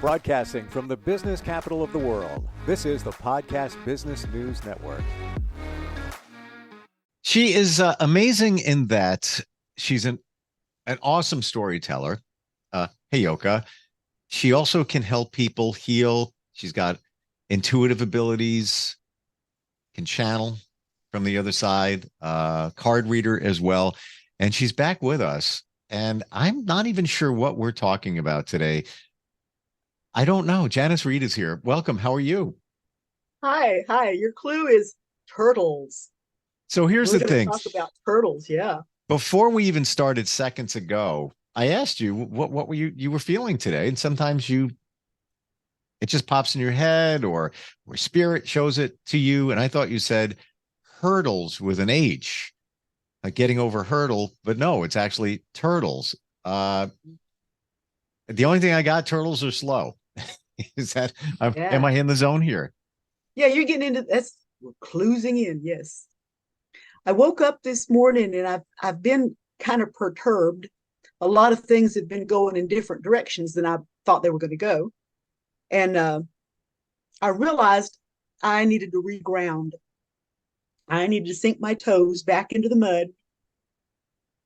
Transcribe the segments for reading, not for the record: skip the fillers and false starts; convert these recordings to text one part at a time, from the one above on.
Broadcasting from the business capital of the world, this is the Podcast Business News Network. She is amazing in that she's an awesome storyteller. Hey, Yoka. She also can help people heal. She's got intuitive abilities, can channel from the other side, card reader as well. And she's back with us. And I'm not even sure what we're talking about today. I don't know. Janis Reed is here. Welcome. How are you? Hi. Your clue is turtles. So here's We're the going to thing. talk about turtles. Yeah. Before we even started seconds ago, I asked you what were you were feeling today, and sometimes it just pops in your head or spirit shows it to you. And I thought you said hurdles with an H, like getting over hurdle, but no, it's actually turtles. The only thing I got, turtles are slow. Is that am Yeah. I in the zone here? Yeah. You're getting into that's we're closing in. Yes. I woke up this morning and I've been kind of perturbed. A lot of things have been going in different directions than I thought they were going to go. And I realized I needed to reground. I needed to sink my toes back into the mud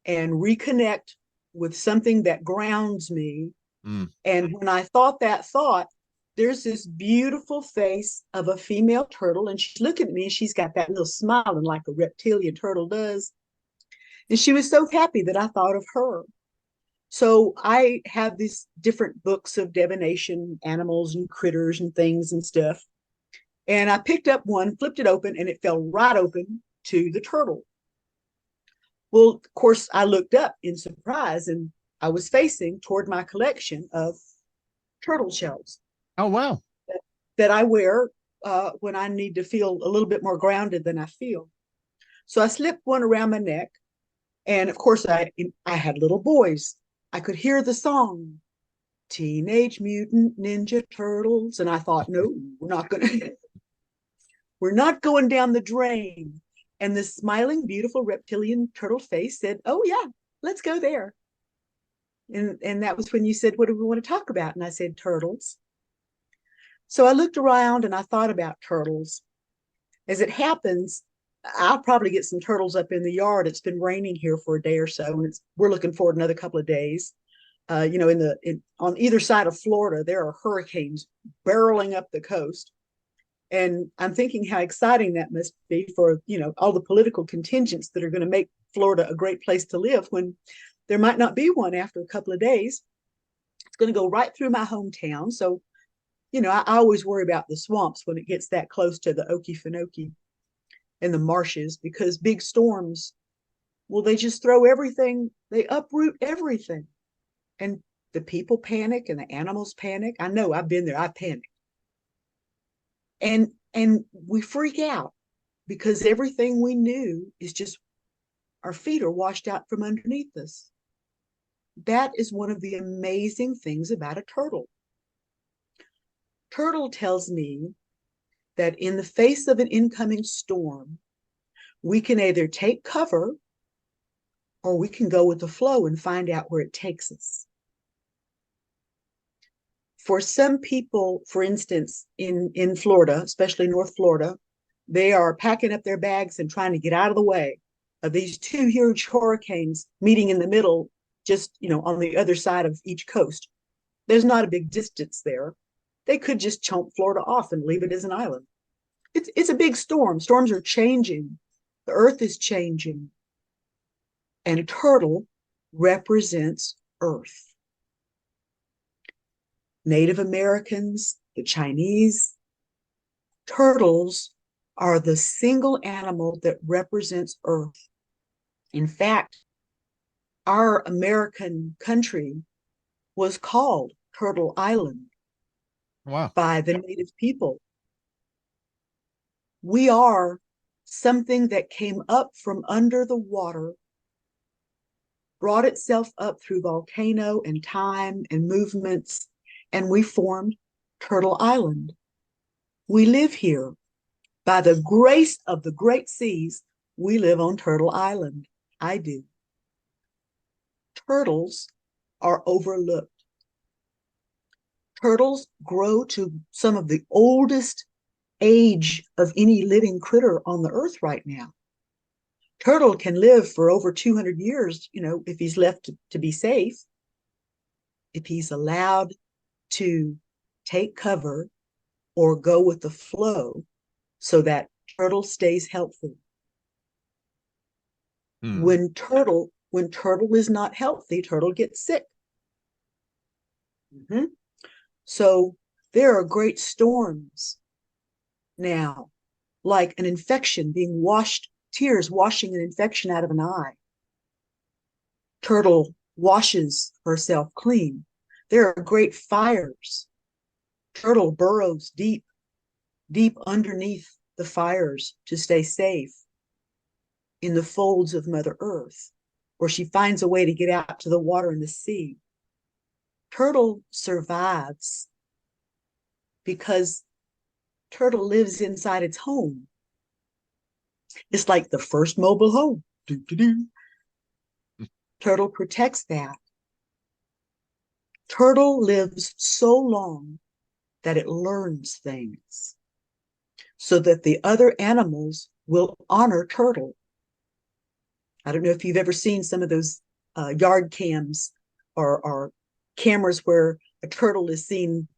and reconnect with something that grounds me. And when I thought that thought, there's this beautiful face of a female turtle, and she's looking at me and she's got that little smiling like a reptilian turtle does. And she was so happy that I thought of her. So I have these different books of divination, animals and critters and things and stuff. And I picked up one, flipped it open, and it fell right open to the turtle. Well, of course, I looked up in surprise and I was facing toward my collection of turtle shells. Oh, wow. That I wear when I need to feel a little bit more grounded than I feel. So I slipped one around my neck. And of course, I had little boys. I could hear the song, Teenage Mutant Ninja Turtles. And I thought, no, we're not going down the drain. And the smiling, beautiful reptilian turtle face said, oh, yeah, let's go there. And that was when you said, what do we want to talk about? And I said, turtles. So I looked around and I thought about turtles. As it happens, I'll probably get some turtles up in the yard. It's been raining here for a day or so, and we're looking forward to another couple of days. On either side of Florida, there are hurricanes barreling up the coast. And I'm thinking how exciting that must be for, all the political contingents that are going to make Florida a great place to live when there might not be one after a couple of days. It's going to go right through my hometown. So, I always worry about the swamps when it gets that close to the Okefenokee and the marshes, because big storms, well, they just throw everything, they uproot everything. And the people panic and the animals panic. I know, I've been there, I panic. And we freak out because everything we knew is just our feet are washed out from underneath us. That is one of the amazing things about a turtle. Turtle tells me that in the face of an incoming storm, we can either take cover or we can go with the flow and find out where it takes us. For some people, for instance, in Florida, especially North Florida, they are packing up their bags and trying to get out of the way of these two huge hurricanes meeting in the middle, just, on the other side of each coast. There's not a big distance there. They could just chomp Florida off and leave it as an island. It's a big storm. Storms are changing. The earth is changing. And turtle represents earth. Native Americans, the Chinese, turtles are the single animal that represents earth. In fact, our American country was called Turtle Island. Wow. By the native people. We are something that came up from under the water, brought itself up through volcano and time and movements, and we formed Turtle Island. We live here. By the grace of the great seas, we live on Turtle Island. I do. Turtles are overlooked. Turtles grow to some of the oldest age of any living critter on the earth right now. Turtle can live for over 200 years, if he's left to be safe, if he's allowed to take cover or go with the flow so that turtle stays healthy. When turtle is not healthy, turtle gets sick. So there are great storms now, like an infection being tears washing an infection out of an eye. Turtle washes herself clean. There are great fires. Turtle burrows deep underneath the fires to stay safe in the folds of Mother Earth, or she finds a way to get out to the water in the sea. Turtle survives because turtle lives inside its home. It's like the first mobile home. Turtle protects that. Turtle lives so long that it learns things so that the other animals will honor turtle. I don't know if you've ever seen some of those yard cams or cameras where a turtle is seen.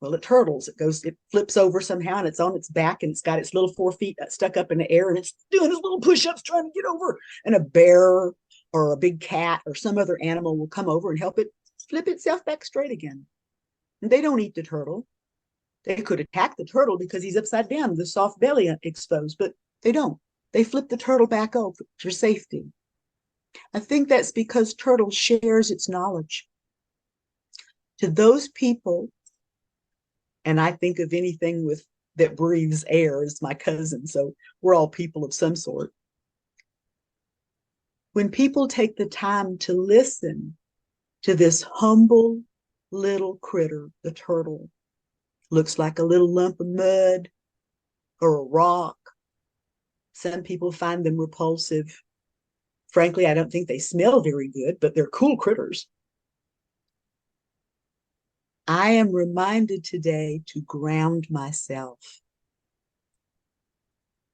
Well, it turtles. It flips over somehow and it's on its back and it's got its little 4 feet stuck up in the air and it's doing its little push-ups trying to get over. And a bear or a big cat or some other animal will come over and help it flip itself back straight again. And they don't eat the turtle. They could attack the turtle because he's upside down, the soft belly exposed, but they don't. They flip the turtle back over for safety. I think that's because turtle shares its knowledge. To those people, and I think of anything that breathes air as my cousin, so we're all people of some sort. When people take the time to listen to this humble little critter, the turtle, looks like a little lump of mud or a rock. Some people find them repulsive. Frankly, I don't think they smell very good, but they're cool critters. I am reminded today to ground myself.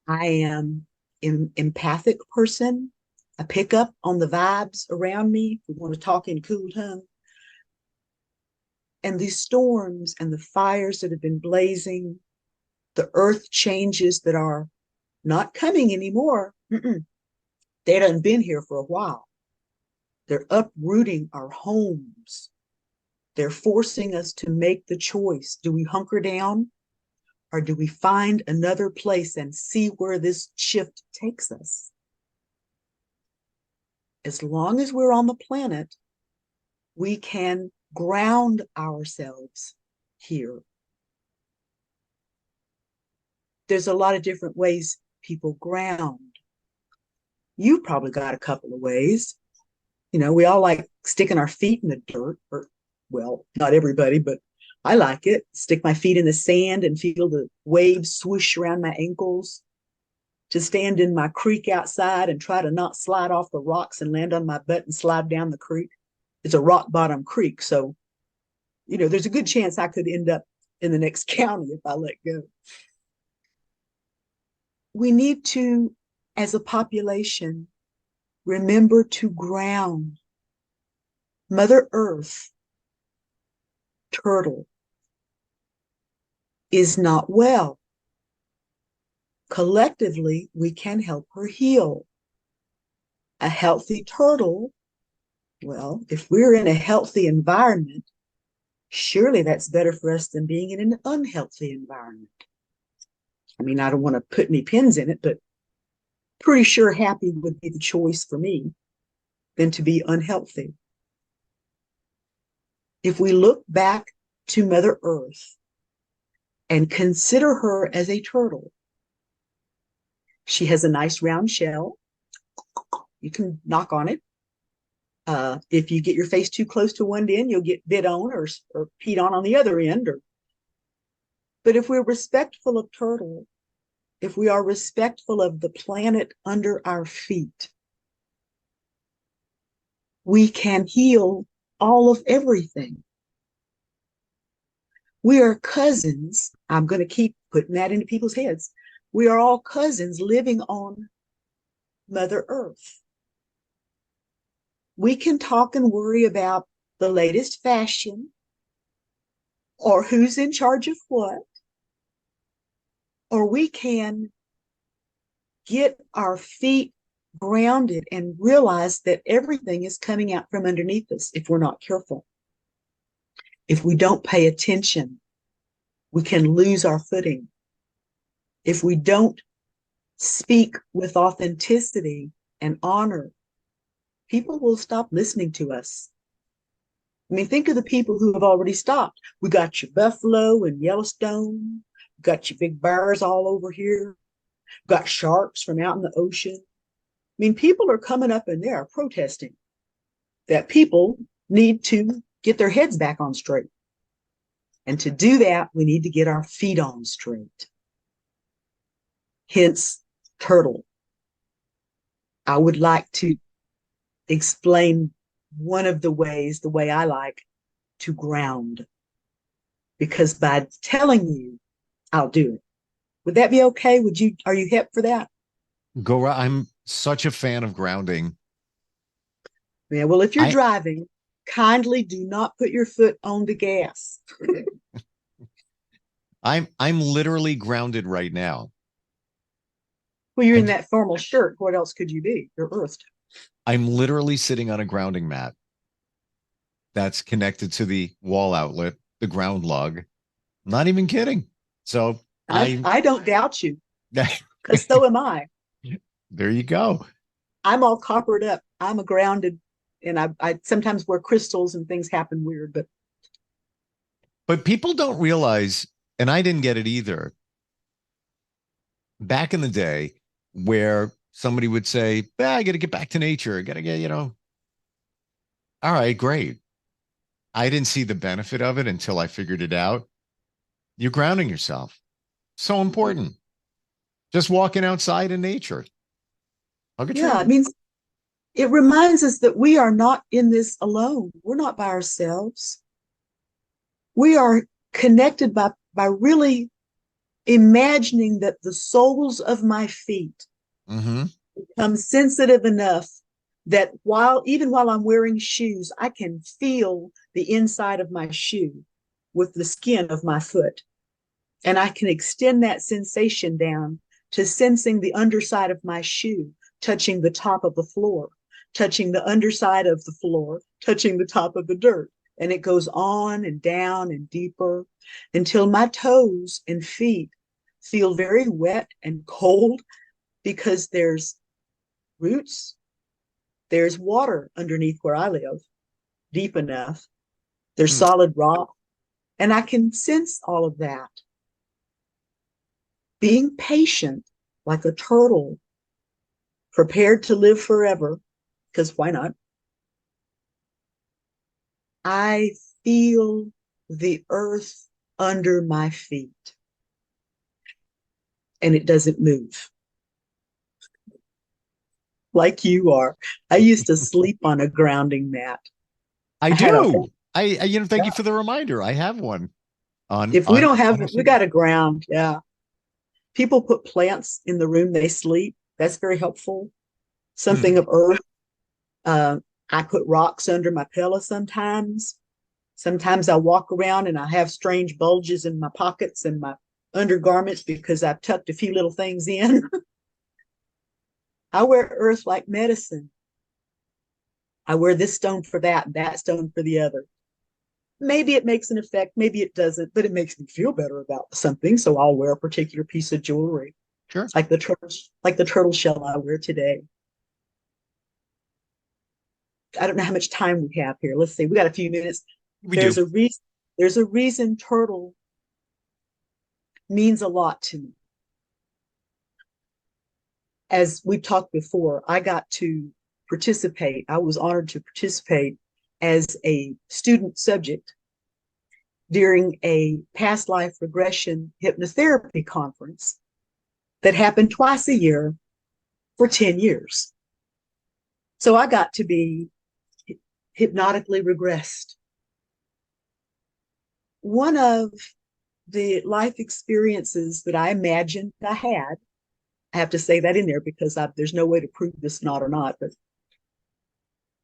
I am an empathic person. I pick up on the vibes around me. We want to talk in cool tongue. And these storms and the fires that have been blazing, the earth changes that are not coming anymore. They haven't been here for a while. They're uprooting our homes. They're forcing us to make the choice. Do we hunker down or do we find another place and see where this shift takes us? As long as we're on the planet, we can ground ourselves here. There's a lot of different ways people ground. You've probably got a couple of ways. We all like sticking our feet in the dirt, or, well, not everybody, but I like it. Stick my feet in the sand and feel the waves swoosh around my ankles. To stand in my creek outside and try to not slide off the rocks and land on my butt and slide down the creek. It's a rock bottom creek, so there's a good chance I could end up in the next county if I let go. We need to, as a population, remember to ground. Mother Earth, turtle, is not well. Collectively, we can help her heal. A healthy turtle, well, if we're in a healthy environment, surely that's better for us than being in an unhealthy environment. I mean, I don't want to put any pins in it, but pretty sure happy would be the choice for me than to be unhealthy. If we look back to Mother Earth and consider her as a turtle, she has a nice round shell. You can knock on it. If you get your face too close to one end, you'll get bit on or peed on the other end. But if we're respectful of turtle, if we are respectful of the planet under our feet, we can heal all of everything. We are cousins. I'm going to keep putting that into people's heads. We are all cousins living on Mother Earth. We can talk and worry about the latest fashion or who's in charge of what, or we can get our feet grounded and realize that everything is coming out from underneath us if we're not careful. If we don't pay attention, we can lose our footing. If we don't speak with authenticity and honor, people will stop listening to us. I mean, think of the people who have already stopped. We got your buffalo and Yellowstone, got your big bears all over here, got sharks from out in the ocean. I mean, people are coming up and they are protesting that people need to get their heads back on straight. And to do that, we need to get our feet on straight. Hence, turtle. I would like to explain one of the ways, the way I like to ground. Because by telling you, I'll do it. Would that be okay? Are you hip for that? I'm such a fan of grounding. Yeah, well, if you're driving, kindly do not put your foot on the gas. I'm literally grounded right now. Well, you're in that formal shirt. What else could you be? You're earthed. I'm literally sitting on a grounding mat that's connected to the wall outlet, the ground lug. I'm not even kidding. So I don't doubt you, because so am I. There you go. I'm all coppered up. I'm a grounded, and I sometimes wear crystals and things happen weird, But people don't realize, and I didn't get it either. Back in the day, where somebody would say, I got to get back to nature. I got to get, all right, great. I didn't see the benefit of it until I figured it out. You're grounding yourself. So important. Just walking outside in nature. yeah, it means it reminds us that we are not in this alone. We're not by ourselves. We are connected by really imagining that the soles of my feet become sensitive enough that even while I'm wearing shoes, I can feel the inside of my shoe with the skin of my foot. And I can extend that sensation down to sensing the underside of my shoe, touching the top of the floor, touching the underside of the floor, touching the top of the dirt. And it goes on and down and deeper until my toes and feet feel very wet and cold because there's roots, there's water underneath where I live, deep enough, there's solid rock, and I can sense all of that. Being patient like a turtle, prepared to live forever, because why not? I feel the earth under my feet, and it doesn't move. Like you are. I used to sleep on a grounding mat. I do. Thank you for the reminder. I have one. If we don't have it, we got to ground. Yeah. People put plants in the room they sleep. That's very helpful. Something of earth. I put rocks under my pillow sometimes. Sometimes I walk around and I have strange bulges in my pockets and my undergarments because I've tucked a few little things in. I wear earth like medicine. I wear this stone for that stone for the other. Maybe it makes an effect, maybe it doesn't, but it makes me feel better about something. So I'll wear a particular piece of jewelry. Sure. Like the turtle shell I wear today. I don't know how much time we have here. Let's see. We got a few minutes. There's a reason turtle means a lot to me. As we talked before, I got to participate. I was honored to participate as a student subject during a past life regression hypnotherapy conference that happened twice a year for 10 years. So I got to be hypnotically regressed. One of the life experiences that I imagined I had. I have to say that in there because there's no way to prove this not or not, but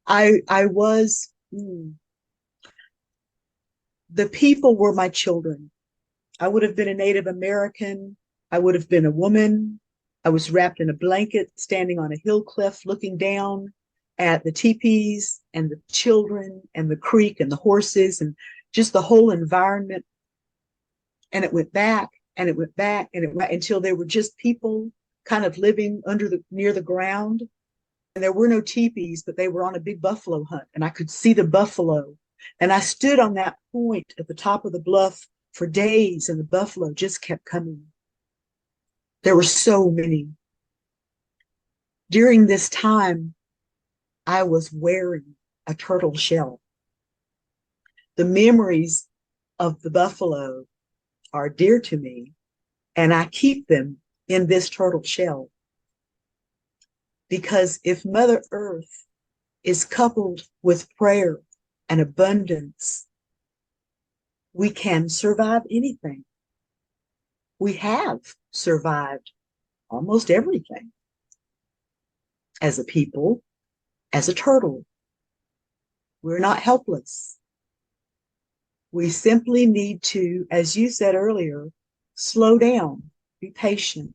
I was the people were my children. I would have been a Native American. I would have been a woman. I was wrapped in a blanket, standing on a hill cliff, looking down at the teepees and the children and the creek and the horses and just the whole environment. And it went back and it went back and it went until there were just people kind of living near the ground. And there were no teepees, but they were on a big buffalo hunt. And I could see the buffalo. And I stood on that point at the top of the bluff for days, and the buffalo just kept coming. There were so many. During this time, I was wearing a turtle shell. The memories of the buffalo are dear to me, and I keep them in this turtle shell. Because if Mother Earth is coupled with prayer and abundance, we can survive anything. We have survived almost everything as a people, as a turtle. We're not helpless. We simply need to, as you said earlier, slow down, be patient,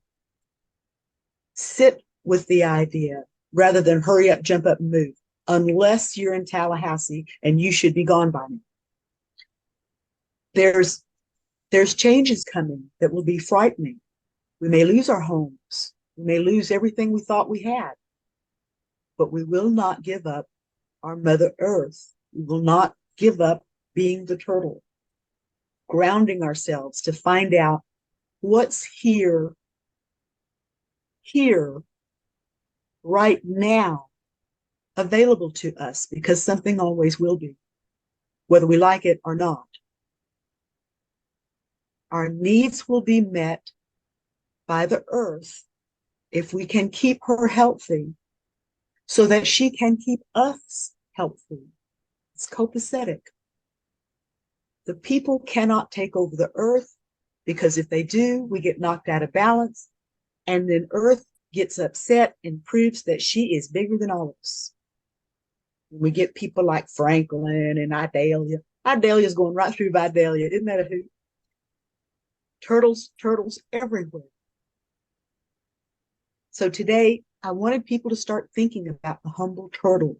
sit with the idea rather than hurry up, jump up, and move, unless you're in Tallahassee and you should be gone by now. There's changes coming that will be frightening. We may lose our homes. We may lose everything we thought we had, but we will not give up our Mother Earth. We will not give up being the turtle, grounding ourselves to find out what's here, right now, available to us, because something always will be, whether we like it or not. Our needs will be met by the earth if we can keep her healthy so that she can keep us healthy. It's copacetic. The people cannot take over the earth, because if they do, we get knocked out of balance, and then earth gets upset and proves that she is bigger than all of us. We get people like Franklin and Idalia. Idalia's going right through Vidalia. Isn't that a hoot? Turtles everywhere. So today, I wanted people to start thinking about the humble turtle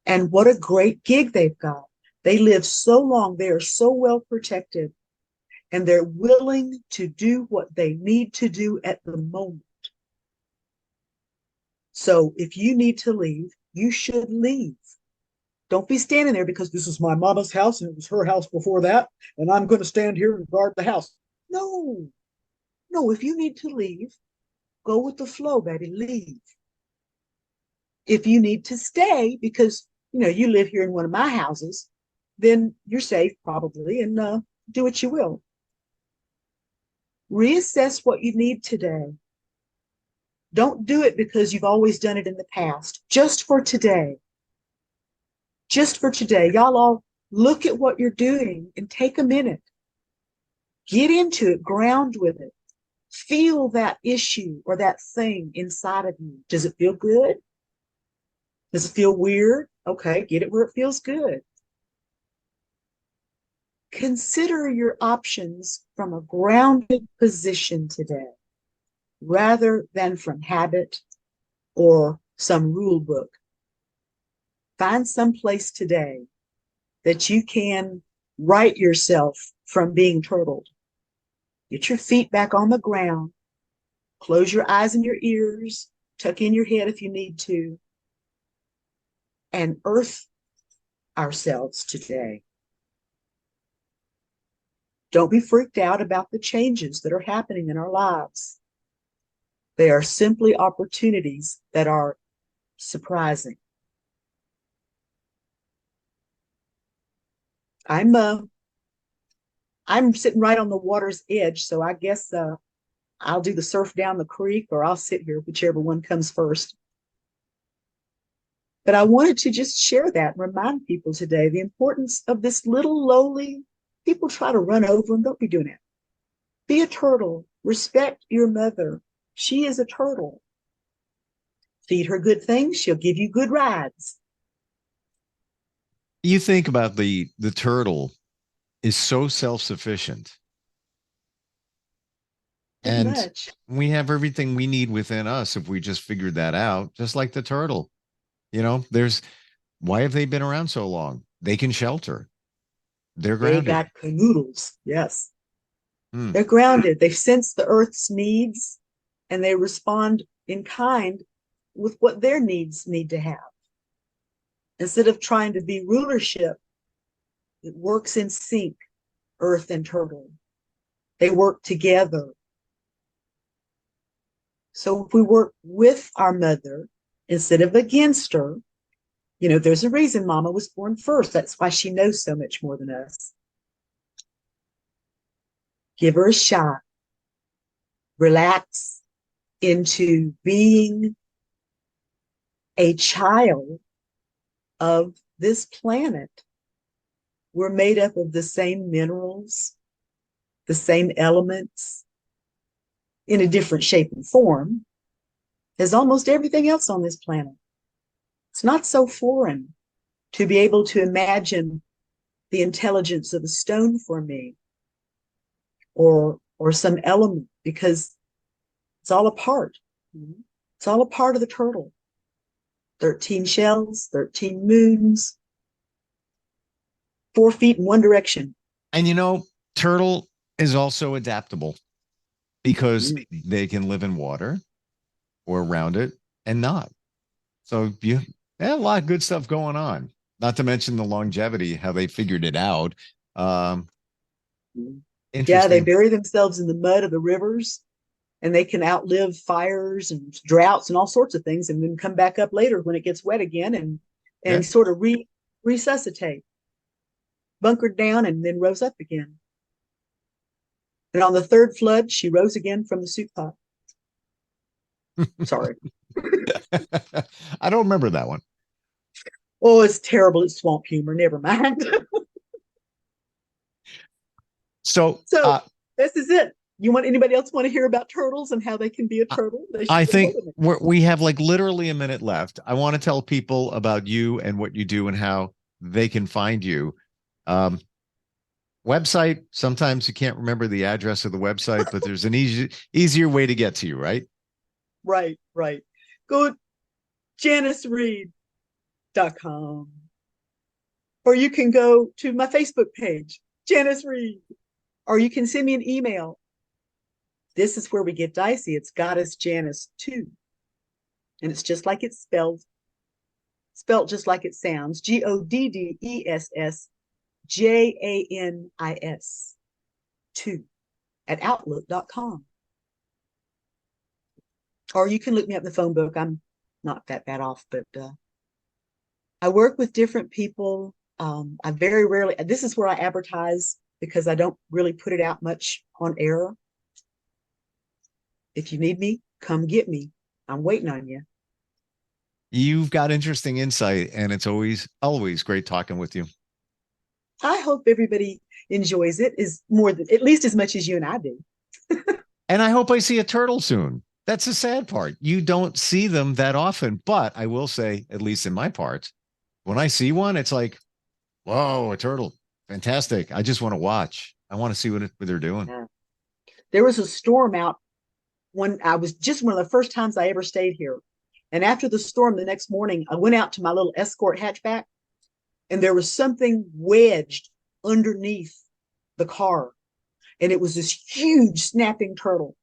and what a great gig they've got. They live so long, they are so well protected, and they're willing to do what they need to do at the moment. So if you need to leave, you should leave. Don't be standing there because this is my mama's house and it was her house before that, and I'm going to stand here and guard the house. No, if you need to leave, go with the flow, baby, leave. If you need to stay because, you live here in one of my houses, then you're safe probably, and do what you will. Reassess what you need today. Don't do it because you've always done it in the past. Just for today. Just for today. Y'all all look at what you're doing and take a minute. Get into it. Ground with it. Feel that issue or that thing inside of you. Does it feel good? Does it feel weird? Okay, get it where it feels good. Consider your options from a grounded position today, rather than from habit or some rule book. Find some place today that you can right yourself from being turtled. Get your feet back on the ground. Close your eyes and your ears. Tuck in your head if you need to. And earth ourselves today. Don't be freaked out about the changes that are happening in our lives. They are simply opportunities that are surprising. I'm sitting right on the water's edge, so I guess I'll do the surf down the creek, or I'll sit here, whichever one comes first. But I wanted to just share that and remind people today the importance of this little lowly People try to run over them. Don't be doing that. Be a turtle. Respect your mother. She is a turtle. Feed her good things. She'll give you good rides. You think about the turtle is so self-sufficient. Pretty And much. we have everything we need within us if we just figured that out, just like the turtle. You know, why have they been around so long? They can shelter. They're They grounded. got canoodles. Yes. Hmm. They're grounded. They sense the earth's needs and they respond in kind with what their needs need to have. Instead of trying to be rulership, it works in sync, earth and turtle. They work together. So if we work with our mother instead of against her, there's a reason Mama was born first. That's why she knows so much more than us. Give her a shot. Relax into being a child of this planet. We're made up of the same minerals, the same elements, in a different shape and form as almost everything else on this planet. It's not so foreign to be able to imagine the intelligence of a stone for me or some element, because it's all a part. It's all a part of the turtle. 13 shells, 13 moons, 4 feet in one direction. And turtle is also adaptable because they can live in water or around it and not. So you a lot of good stuff going on. Not to mention the longevity, how they figured it out. Yeah, they Interesting. bury themselves in the mud of the rivers and they can outlive fires and droughts and all sorts of things and then come back up later when it gets wet again and Yeah. sort of resuscitate. Bunkered down and then rose up again. And on the third flood, she rose again from the soup pot. Sorry. I don't remember that one. Oh, it's terrible. It's swamp humor. Never mind. So So this is it. Anybody else want to hear about turtles and how they can be a turtle? I think we have like literally a minute left. I want to tell people about you and what you do and how they can find you. Website, sometimes you can't remember the address of the website, but there's an easier way to get to you, right? Right. Go janisreed.com. Or you can go to my Facebook page, Janis Reed. Or you can send me an email. This is where we get dicey. It's Goddess Janis 2. And it's just like it's spelled just like it sounds. GODDESSJANIS 2 at outlook.com. Or you can look me up in the phone book. I'm not that bad off, but I work with different people. I very rarely, this is where I advertise because I don't really put it out much on air. If you need me, come get me. I'm waiting on you. You've got interesting insight, and it's always great talking with you. I hope everybody enjoys it at least as much as you and I do. And I hope I see a turtle soon. That's the sad part. You don't see them that often, but I will say, at least in my parts, when I see one, it's like, whoa, a turtle. Fantastic. I just want to watch. I want to see what they're doing. Yeah. There was a storm out when I was just one of the first times I ever stayed here. And after the storm, the next morning, I went out to my little Escort hatchback and there was something wedged underneath the car. And it was this huge snapping turtle.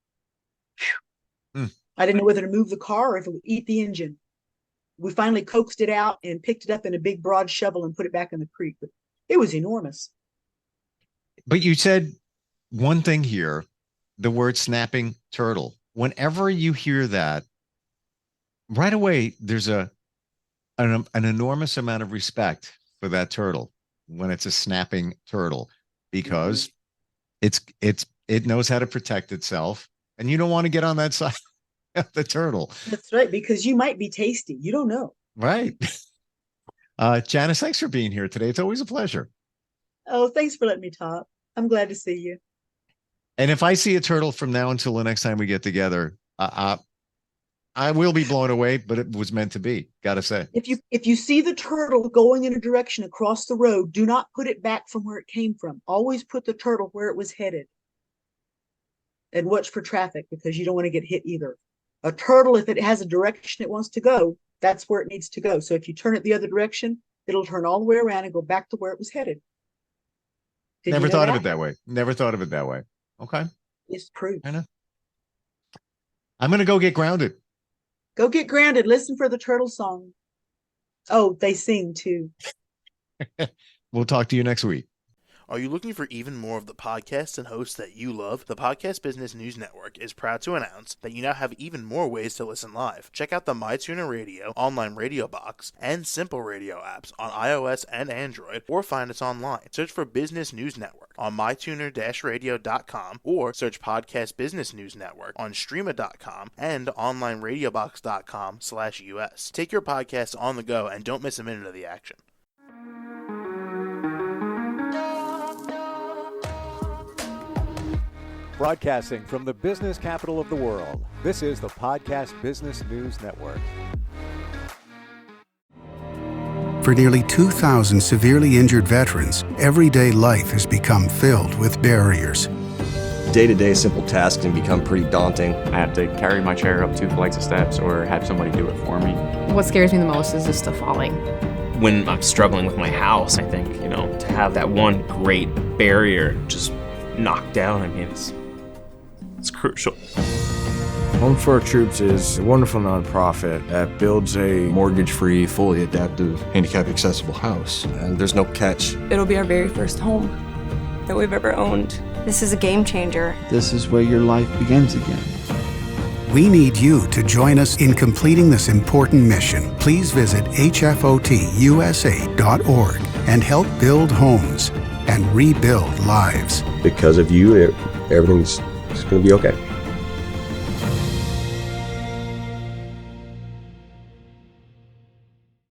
I didn't know whether to move the car or if it would eat the engine. We finally coaxed it out and picked it up in a big broad shovel and put it back in the creek. But it was enormous. But you said one thing here, the word snapping turtle. Whenever you hear that, right away, there's an enormous amount of respect for that turtle when it's a snapping turtle, because it knows how to protect itself, and you don't want to get on that side of the turtle. That's right, because you might be tasty. You don't know. Right. Janis, thanks for being here today. It's always a pleasure. Oh, thanks for letting me talk. I'm glad to see you. And if I see a turtle from now until the next time we get together, I will be blown away, but it was meant to be. Gotta say. If you see the turtle going in a direction across the road, do not put it back from where it came from. Always put the turtle where it was headed. And watch for traffic, because you don't want to get hit either. A turtle, if it has a direction it wants to go, that's where it needs to go. So if you turn it the other direction, it'll turn all the way around and go back to where it was headed. Never thought of it that way. Never thought of it that way. Okay. It's proof. I know. I'm going to go get grounded. Go get grounded. Listen for the turtle song. Oh, they sing too. We'll talk to you next week. Are you looking for even more of the podcasts and hosts that you love? The Podcast Business News Network is proud to announce that you now have even more ways to listen live. Check out the MyTuner Radio, online radio box, and Simple Radio apps on iOS and Android, or find us online. Search for Business News Network on mytuner-radio.com, or search Podcast Business News Network on streama.com and onlineradiobox.com/US. Take your podcast on the go and don't miss a minute of the action. Broadcasting from the business capital of the world, this is the Podcast Business News Network. For nearly 2,000 severely injured veterans, everyday life has become filled with barriers. Day-to-day simple tasks can become pretty daunting. I have to carry my chair up 2 flights of steps or have somebody do it for me. What scares me the most is just the falling. When I'm struggling with my house, I think, to have that one great barrier just knocked down, it's crucial. Home for Our Troops is a wonderful nonprofit that builds a mortgage-free, fully adaptive, handicap-accessible house. And there's no catch. It'll be our very first home that we've ever owned. This is a game changer. This is where your life begins again. We need you to join us in completing this important mission. Please visit hfotusa.org and help build homes and rebuild lives. Because of you, everything's going to be okay.